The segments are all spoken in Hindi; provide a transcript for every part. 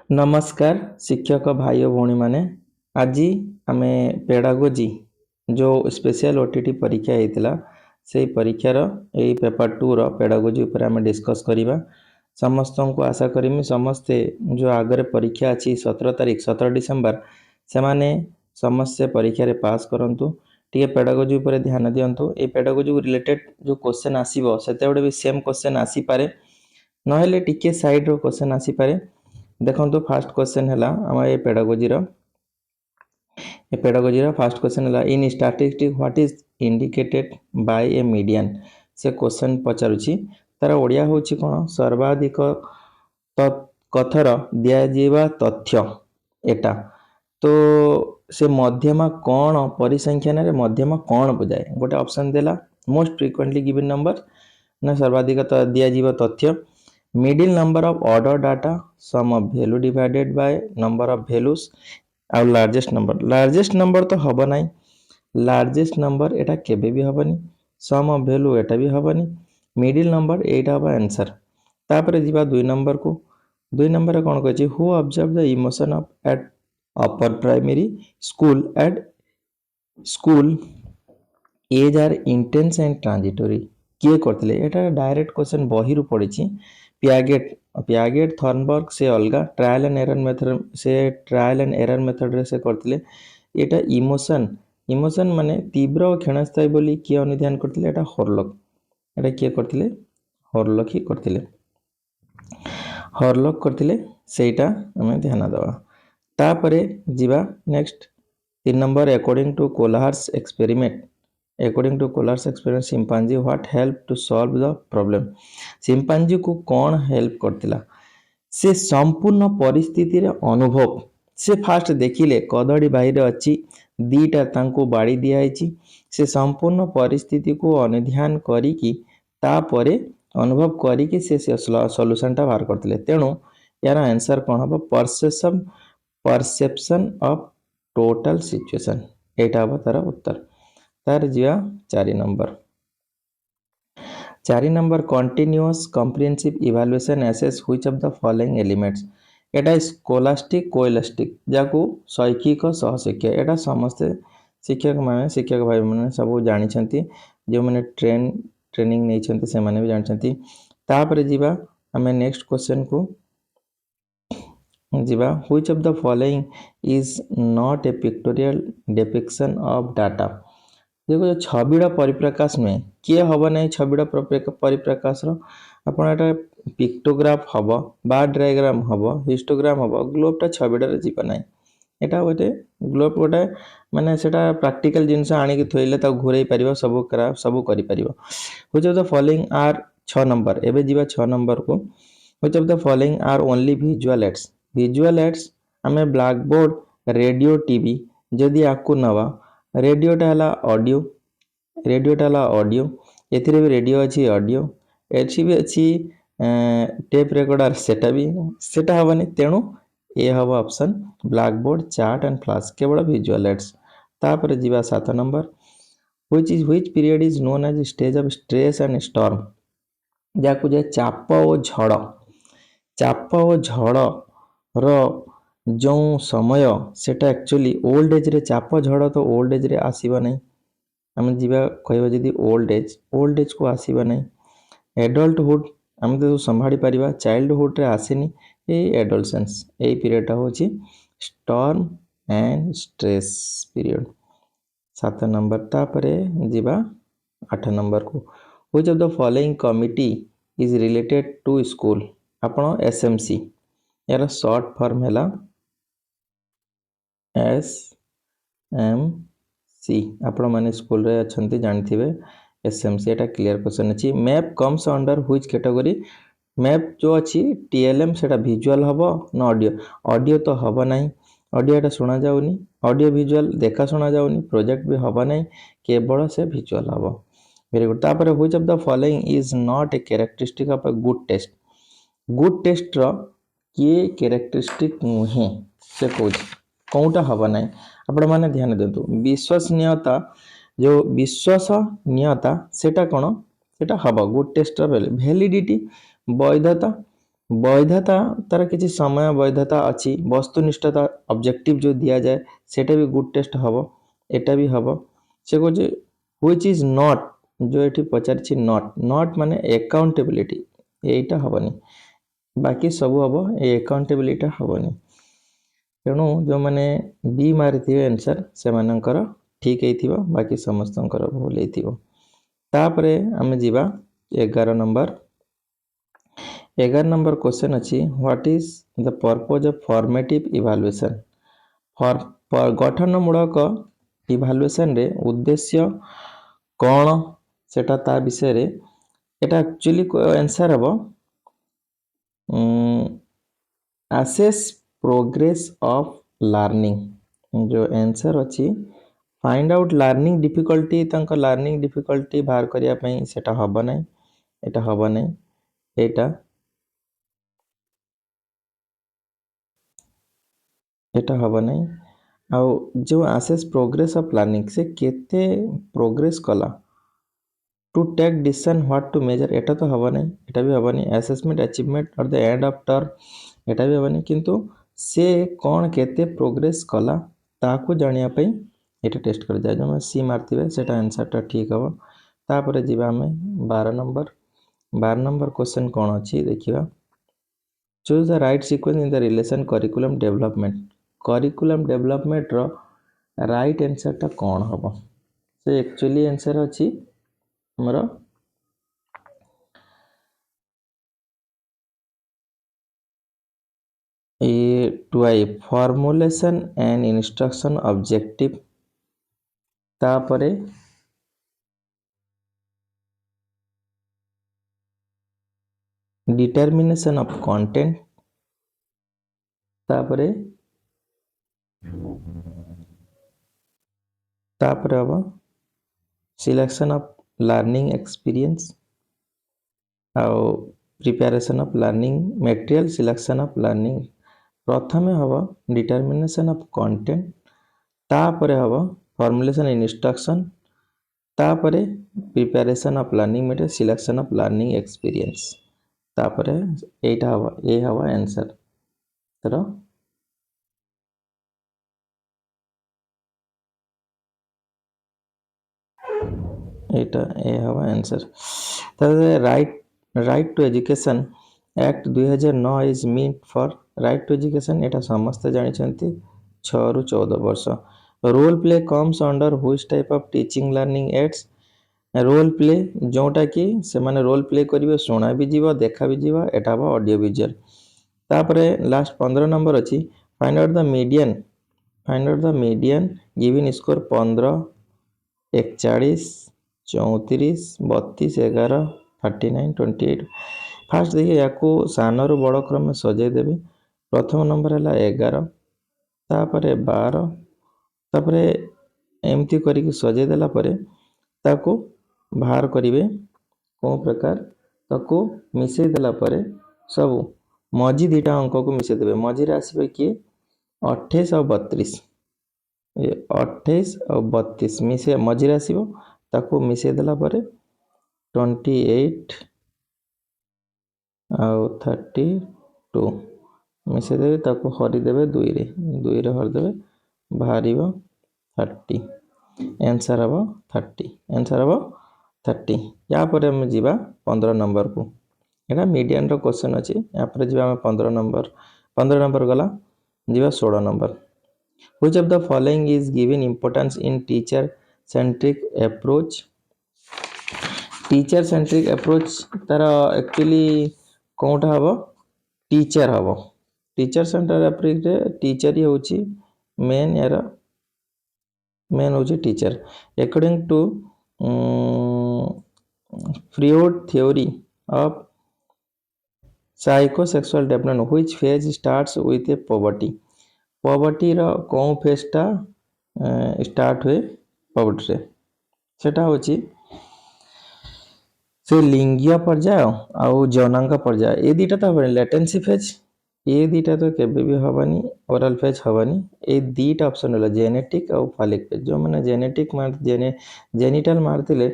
नमस्कार शिक्षक भाई और भौणी माने आज आमे पेडागोजी जो स्पेशल ओटीटी परीक्षा होता से परीक्षार यही पेपर 2 रो पेडागोजी ऊपर आमे डिस्कस करिबा। समस्त को आशा करमी समस्ते जो आगे परीक्षा अच्छी 17 तारीख 17 डिसेम्बर से माने समस्ते परीक्षा रे पास करंतु टिके पेडागोजी ऊपर ध्यान दियंतु। ए पेडागोजी रिलेटेड जो क्वेश्चन आसीबो सेते भी सेम क्वेश्चन आसी पारे नहेले टिके साइड रो क्वेश्चन आसी पारे। देखो तो फास्ट क्वेश्चन है आम ए पेडागोजी फास्ट क्वेश्चन है इन statistics what is indicated by A median से क्वेश्चन पचारुछि तार ओडिया होछि कोन सर्वाधिक कथर दिया तथ्य एटा तो से मध्यमा कौन परिसंख्यान रे मध्यमा कौन बुझाए गोटे ऑप्शन देला मोस्ट फ्रीक्वेंटली गिवन नंबर ना सर्वाधिक दिया तथ्य middle number of order data sum of value divided by number of values और लार्जेस्ट नंबर तो हबो नाही लार्जेस्ट नंबर एटा केबे भी हबनी सम ऑफ वैल्यू एटा भी हबनी मिडिल नंबर एटा हबा आंसर। तापर जीवा 2 नंबर को 2 नंबर कोन कहछि who observe the emotion of at upper primary school age are intense and transitory किए करथिले एटा डायरेक्ट क्वेश्चन बही रु पडिछि। पियागेट थॉर्नबर्ग से अलगा ट्रायल एंड एरर मेथड रे से करथिले एटा इमोशन माने तीव्र और क्षणस्थायी बोली किए अनुध्यान करथिले एटा हॉरलॉक एटा किए करथिले हॉरलॉक ही करथिले हॉरलॉक करथिले सेटा हमें ध्यान दवा। तापरे जीवा next 3 number according to Kohler's experiment chimpanzee what help to solve the problem chimpanzee को कौन हेल्प करथिला से संपूर्ण परिस्थिति रे अनुभव से फास्ट देखिले कदड़ी बाहिर अच्छी दीटा तांको बाड़ी दिया से संपूर्ण परिस्थिति को अनुध्यान करिकी तापरे अनुभव करिकी से सॉल्यूशन टा बाहर करथिले तेणु यार आंसर कौन हम परसेप्शन ऑफ टोटल सिचुएशन एटा हम तार उत्तर। तार जिया 4 number continuous comprehensive evaluation assess which of the following elements एटा स्कोलास्टिक कोइलास्टिक जाको शैक्षिक सहशिक्षा एटा समस्त शिक्षक भाई माने सब जानि छथि जो माने ट्रेनिंग नै छथि से माने भी जानि छथि। तापर जीवा हमें नेक्स्ट क्वेश्चन को जीवा which of the following is not A pictorial depiction of data देखो छविड़ा परिप्रकाश में किए हम ना छविड़ा परिप्रकाश आपड़ एटा पिक्टोग्राफ हम बार डायग्राम हम हिस्टोग्राम हम ग्लोबटा छविड़ा जीवा ना एटा गोटे ग्लोब गोटे माने सेटा प्रैक्टिकल जिनस आनिक थोइले ता घुरई परिबो सब करि परिबो। Which of the following are 6 number एबे जीवा 6 नंबर को which of the following are only visual aids हमें ब्लैक बोर्ड रेडियो टीवी जदि आकु नवा रेडियोटा हला ऑडियो एथिरे भी रेडियो अछि ऑडियो एछि भी अछि टेप रेकॉर्डर सेटा हबनी तेणु ए हबो option blackboard chart and flash केवल विजुअल एड्स। तापर जीवा 7 number which period is known as stage of stress and storm जाकु जे चाप ओ झड़ रो जो समय सेटा एक्चुअली ओल्ड एज रे चाप झड़ तो ओल्ड एज रे आसीबा नै हम जीवा कहबा जदी ओल्ड एज को आसीबा नै एडल्टहुड हम तो संभाड़ी परिबा चाइल्डहुड रे आसेनी ए एडोलसेंस ए पीरियड होची storm and stress period 7 number. तापरे जीवा 8 नंबर को which of the following committee is related to school आपण एसएमसी यार शॉर्ट फॉर्म हैला एसएमसी आपण माने स्कूल रे अछंती जानथिबे एसएमसी एटा क्लियर क्वेश्चन अछि। Map comes under which category map जो अछि टीएलएम सेटा विजुअल हबो न ऑडियो तो हबो नाही ऑडियो एटा सुना जाउनी ऑडियो विजुअल देखा सुना जाउनी प्रोजेक्ट भी हबो नाही केवल से विजुअल हबो वेरी गुड। तापर which of the following is not a characteristic of a good test रो किए कैरेक्टरिस्टिक नुहे से कोच कोउटा हबो नाही आपण माने ध्यान देतु विश्वसनीयता जो विश्वसनीयता सेटा कोन सेटा हबो गुड टेस्ट रो वैलिडिटी वैधता वैधता तार किसी समय वैधता अच्छी वस्तुनिष्ठता ऑब्जेक्टिव जो दिया जाए सेटा भी गुड टेस्ट हबो एटा भी हबो से कहूँ व्हिच इज नॉट जो ये पचार नॉट नॉट माने अकाउंटेबिलिटी यहीटा हबनी बाकी सब हम ये अकाउंटेबिलिटी हबनी तेणु जो मैंने बी मारी आंसर से मानकर ठीक है बाकी समस्त भूल होतापर आम जा 11 नंबर 11 नंबर क्वेश्चन अच्छी what is the purpose of formative evaluation गठनमूलक इवैल्यूएशन रे उद्देश्य कौन सेटा ता विषय रे एटा एक्चुअली आंसर हम असेस प्रोग्रेस ऑफ लर्निंग जो आंसर अच्छी फाइंड आउट लर्निंग डिफिकल्टी तांको लर्निंग डिफिकल्टी बाहर करिया पई सेटा हबो नै एटा हबो नै एटा एटा हबो नै आउ जो असेस प्रोग्रेस ऑफ लर्निंग से केते प्रोग्रेस कला to take decision what to measure एटा तो हबो नै एटा भी हबो नै असेसमेंट अचीवमेंट और द एंड ऑफ टर्म एटा भी हबो नै किंतु से कौन केते प्रोग्रेस कला ताकू जानिया पई एटा टेस्ट कर जाय जो सी मारथिबे सेटा आंसर टा ठीक हबो तापर जीवा हमें 12 नंबर क्वेश्चन कौन अच्छी देखिए choose the right sequence in the relation curriculum development रो राइट आंसर टा कौन हम से एक्चुअली आंसर अच्छी हमर A to I formulation and instruction objective तापरे डिटर्मिनेशन ऑफ कंटेंट तापरे तापरे अब सिलेक्शन ऑफ लर्निंग एक्सपीरियंस आउ preparation of learning material selection of learning प्रथमे हम डिटर्मिनेशन ऑफ कंटेंट तापरे हम फॉर्मुलेशन इंस्ट्रक्शन तापरे preparation of learning material selection of learning experience तापरे एटा हवा ए हवा आंसर तर एटा ए हवा आंसर तर right to education act 2009 is meant for right to education एटा समस्त जानिछंती 6 रु 14 वर्ष role play comes under which type of teaching learning aids role play जोटा कि से माने रोल प्ले करिवे सुना भी जीव देखा भी जीव एटा हबो ऑडियो विजुअल तापरे लास्ट 15 नंबर अछि find out the median given score 15 41 34 32 11 39 28 fast देखिए या सान रु बड़ क्रम सजाई देवे प्रथम नंबर है 11 तापर 12 तापर एमती करके सजाई देला परे ताको बाहर करिवे को प्रकार ताको मिसई देला परे सब मझी दीटा अंक को मिसई देवे मझी रे आसीबे कि 28 और 32 ये 28 और 32 मिसे मझी रे आसीबो ताको मिसई देला परे 28 आउ 32 मिसई देवे ताको हरि देवे 2 रे हरि देवे बाहरिबो 30 आंसर हबो 30 आंसर हबो 30 या पर हम जीवा 15 नंबर को एटा मीडियन रो क्वेश्चन अछि या पर जीवा हम 15 नंबर गला जीवा 16 number which of the following is given importance in teacher centric approach तार एक्चुअली कोटा हबो टीचर सेंटर अप्रोच रे टीचर ही होची मेन यार मेन होची teacher according to Freud theory of psychosexual development which phase starts with a poverty रो कोन फेज टा स्टार्ट हुए पॉवर्टी रे सेटा होची से लिंगीय पर्याय आउ जौनांग पर्याय ए दीटा तो हबनी लेटेंसी फेज ए दीटा तो केबे भी हबनी ओरल फेज हबनी ए दीटा ऑप्शन होला जेनेटिक और फॉलिक फेज जो माने जेनेटिक मार जेनिटल मारतिले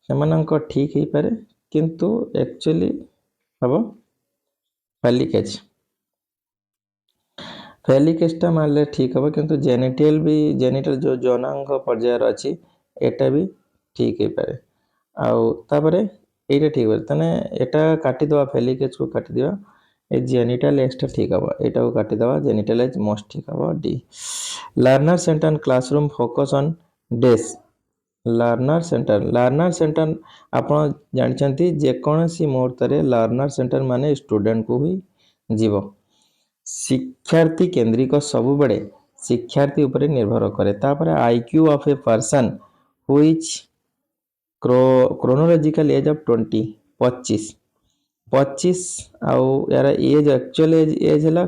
सेमानंक ठीक ही पारे किंतु एक्चुअली हबो ଫେଲିକ୍ ଏଜ୍। ଫେଲିକ୍ ଏଜ୍ଟା ମାରିଲେ ଠିକ୍ ହେବ, କିନ୍ତୁ ଜେନିଟାଲ ବି ଜେନିଟାଲ ଯେଉଁ ଯୌନାଙ୍ଗ ପର୍ଯ୍ୟାୟର ଅଛି ଏଟା ବି ଠିକ୍ ହେଇପାରେ। ଆଉ ତାପରେ ଏଇଟା ଠିକ୍ ଅଛି, ତାହେଲେ ଏଟା କାଟିଦେବା, ଫେଲିକ୍ ଏଜ୍କୁ କାଟିଦେବା, ଏ ଜେନିଟାଲ ଏଜ୍ଟା ଠିକ୍ ହେବ, ଏଇଟାକୁ କାଟିଦେବା, ଜେନିଟାଲ ଏଜ୍ ମୋଷ୍ଟ ଠିକ୍ ହେବ D. Learner centre classroom focus on ଡେସ୍। ଲର୍ନର ସେଣ୍ଟର ଆପଣ ଜାଣିଛନ୍ତି ଯେକୌଣସି ମୁହୂର୍ତ୍ତରେ ଲର୍ନର ସେଣ୍ଟର ମାନେ ଷ୍ଟୁଡେଣ୍ଟକୁ ହିଁ ଯିବ। ଶିକ୍ଷାର୍ଥୀ କେନ୍ଦ୍ରିକ ସବୁବେଳେ ଶିକ୍ଷାର୍ଥୀ ଉପରେ ନିର୍ଭର କରେ। ତାପରେ IQ of a person which chronological age of 20 25 ଆଉ यार एज एक्चुअल एज है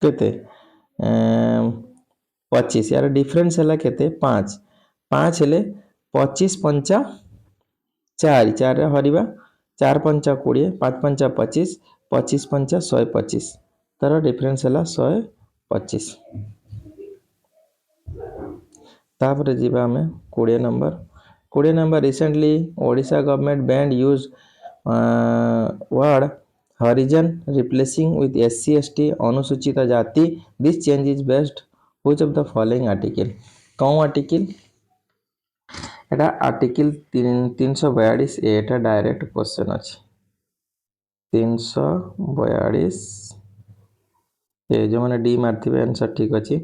केते 25 यार डिफरेंस है केते 5 हेले 25 पंचा 4 हरिबा 4 पंचा 20 5 पंचा 25 25 पंचा 125 तार डिफरेंस है 125। तापर जीवा आमे 20 number recently Odisha government band use word Harijan replacing with SC ST अनुसूचित जाति। This change is based which of the following article. कौन आर्टिकल एटा आर्टिकल 342 एटा डायरेक्ट क्वेश्चन अछि 342 ए जो माने डी मारथिबे आंसर ठीक अछि।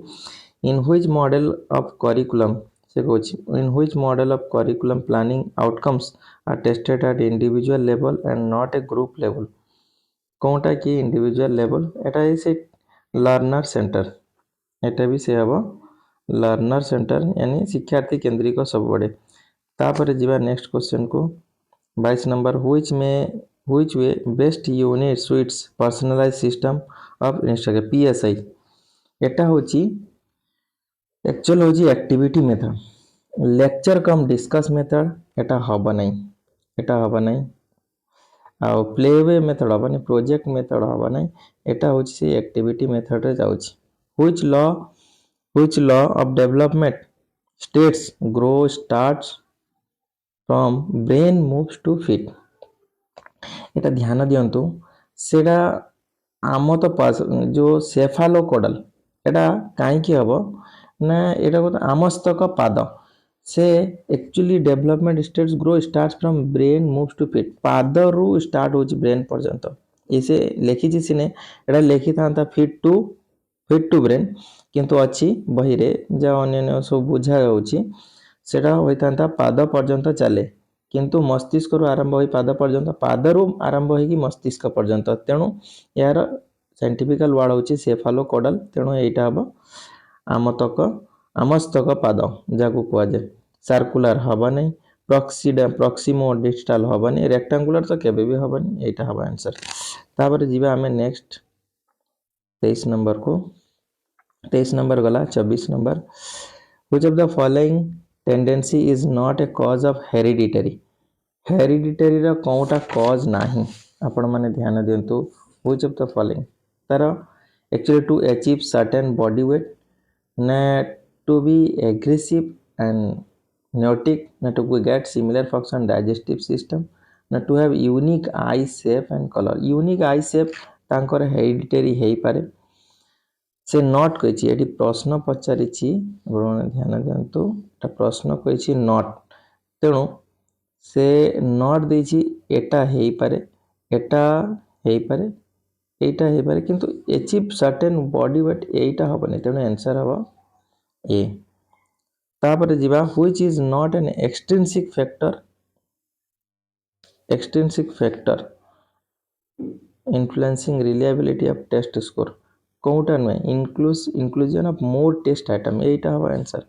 In which model of curriculum से कहछि in which model of curriculum planning outcomes are tested at individual level and not a group level. कोनटा कि इंडिविजुअल लेवल एटा इज ए लर्नर सेंटर एटा भी से हबो लर्नर सेंटर यानी शिक्षार्थी केंद्रिक सब बड़े। तापर जीवा नेक्स्ट क्वेश्चन को 22 number which way best unit suits personalize system of instruction PSI एटा होची एक्चुअल होची activity method lecture cum discuss method एटा हबो नहीं आउ प्ले वे मेथड हबो नहीं प्रोजेक्ट मेथड हबो नहीं एटा होची से एक्टिविटी मेथड रे जाउची। Which law of development states grow starts from brain moves to feet एटा ध्यान दियंतु सेटा आम तो जो सेफालोकोडल एटा काई की हबो ना एटा को आमस्तक पाद से actually development states grow starts from brain moves to feet पाद रु स्टार्ट होची ब्रेन पर्यंत इसे लेखी जी सिने एटा लेखि थांता फीट टू ब्रेन किंतु अछि बही रे जा अन्य सब बुझा जाउची सेटा होइतांता पाद पर्यंत चले किंतु मस्तिष्क रु आरंभ होई पाद पर्यंत पाद रु आरंभ होई कि मस्तिष्क पर्यंत तेणु यार साइंटिफिकल वर्ड होची सेफालोकोडल तेणु एटा हबो आमस्तक पाद जाको कुआ जाय। सर्कुलर हबो नहीं प्रॉक्सिमो डिस्टल हबो नहीं रेक्टेंगुलर तो केबे भी हबो नहीं एटा हबो आंसर। तापर जीवा हमें नेक्स्ट 23 नंबर को 23 नंबर गला 24 number which of the following tendency is not a cause of hereditary रो कोनटा कॉज नाही आपण माने ध्यान दियंतु व्हिच ऑफ द फॉलोइंग तार actually to achieve certain body weight ना to be aggressive and neurotic ना to get similar function digestive system ना to have unique eye shape and colour unique eye shape तांकर हेरिडिटरी हेई पारे से नॉट कहिछि एटी प्रश्न पचारिछि ध्यान दियंतु प्रश्न कहिछि नॉट तेणु से नॉट देछि एटा हेई पारे एटा हेई पारे किंतु अचीव सर्टेन बॉडी वेट एटा हबनी तेणु आंसर हबो ए। तापर जीवा which is not an extrinsic factor influencing reliability of test score कोउटा नुए inclusion of more test item एटा हबो आंसर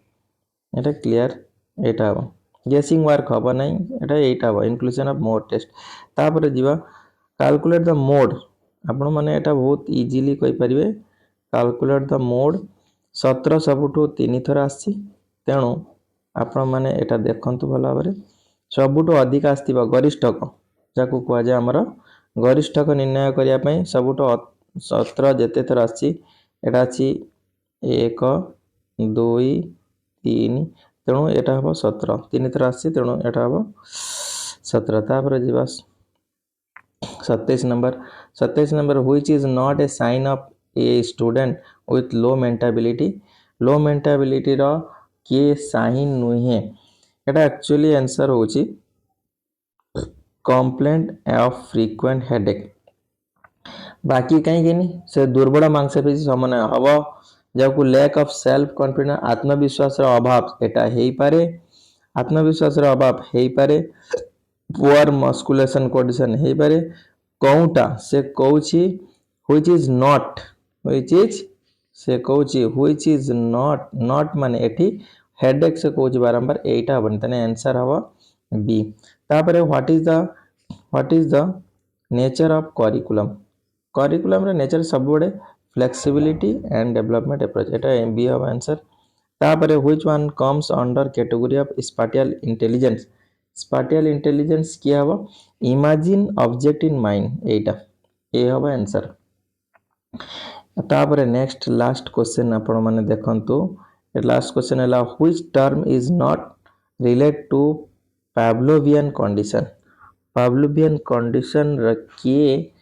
एटा क्लियर एटा हबो गेसिंग वर्क हबो नहीं एटा हबो इंक्लूजन ऑफ मोर टेस्ट। तापर जीवा कैलकुलेट द मोड आपण माने एटा बहुत इजीली कहि परिबे कैलकुलेट द मोड 17 सबुठो 3 थर आसी तेणु आपण माने एटा देखंतु भला बारे सबुठो अधिक आस्तिबा गरिष्ठक जाको कुआ जे हमर गरिष्ठक निर्णय करिया पई सबुठो 17 जेते थर आसी एटा अछि 1 2 3 तेणु एटा हबो 17 3 थर आसी तेणु एटा हबो 17। तापर जीवा 27 number which is not a sign of a student with low mental ability. Low mental ability रो किए साइन नुहे। एटा एक्चुअली आंसर होची कंप्लेंट ऑफ फ्रीक्वेंट हेडेक। बाकी कहीं से दुर्बल मांसपेशी समन्वय हम जहाँ लैक ऑफ सेल्फ कॉन्फिडेंस आत्मविश्वास अभाव एटा हेई पारे। आत्मविश्वास अभाव हेई पारे। पुअर मस्कुलेशन कंडीशन हेई पारे। कौटा से कहूची व्हिच इज नॉट से कहूची व्हिच इज नॉट माने एठी हेडेक से कहूची बारंबार एटा हबनी तने आंसर हवा बी। तापरे what is the nature of curriculum. Curriculum रे नेचर सब बड़े flexibility and development approach Etah B हवा आंसर। तापरे which one comes under category of spatial intelligence. Spatial intelligence किया हवा इमेजिन ऑब्जेक्ट इन माइंड एटा ए हवा आंसर। तापरे नेक्स्ट लास्ट क्वेश्चन आपण माने देखंतु। लास्ट क्वेश्चन है which term is not relate to Pavlovian condition. Pavlovian condition किए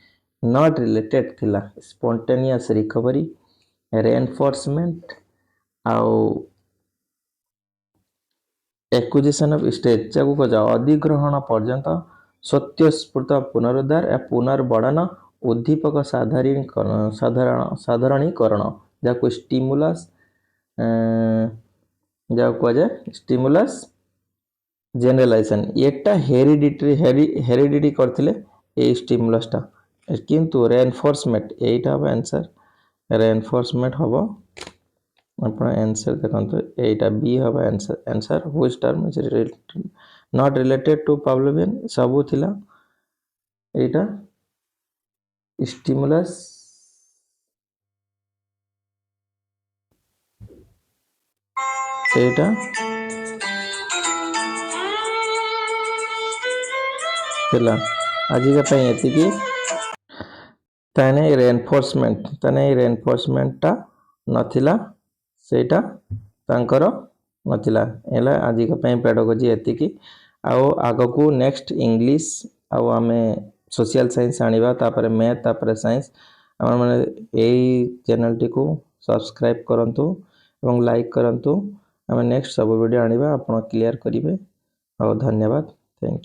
नॉट रिलेटेड थिला स्पॉन्टेनियस रिकवरी रेनफोर्समेंट आउ एक्विजिशन ऑफ स्टेज जाको को जाओ अधिग्रहण पर्यंत स्वतःस्फूर्त पुनरुद्धार या पुनर्बढ़न उद्दीपक साधारणीकरण जाको स्टिमुलस जाको को जाए स्टिमुलस जनरलाइजेशन एटा हेरिडिटी करथिले ए स्टिमुलसटा किंतु रेनफोर्समेंट एटा हबो आंसर। रेनफोर्समेंट हबो अपन आंसर देखंतु एटा बी हबो answer which term is not related to Pavlovian सबु थिला एटा स्टिमुलस एटा थिला आजिका पई एतिकी ताने रेनफोर्समेंट टा नथिला सेटा तांकर नथिला एला आजिका पई पेडागोजी एतिकी आउ आगो नेक्स्ट इंग्लिश आउ आमे सोशल साइंस आनिबा तापरे मैथ तापरे साइंस हमर माने एई चैनल टी को सब्सक्राइब करंतु एवं लाइक करंतु। आमे नेक्स्ट सब वीडियो आनिबा आपण क्लियर करिवे। और धन्यवाद। Thank you.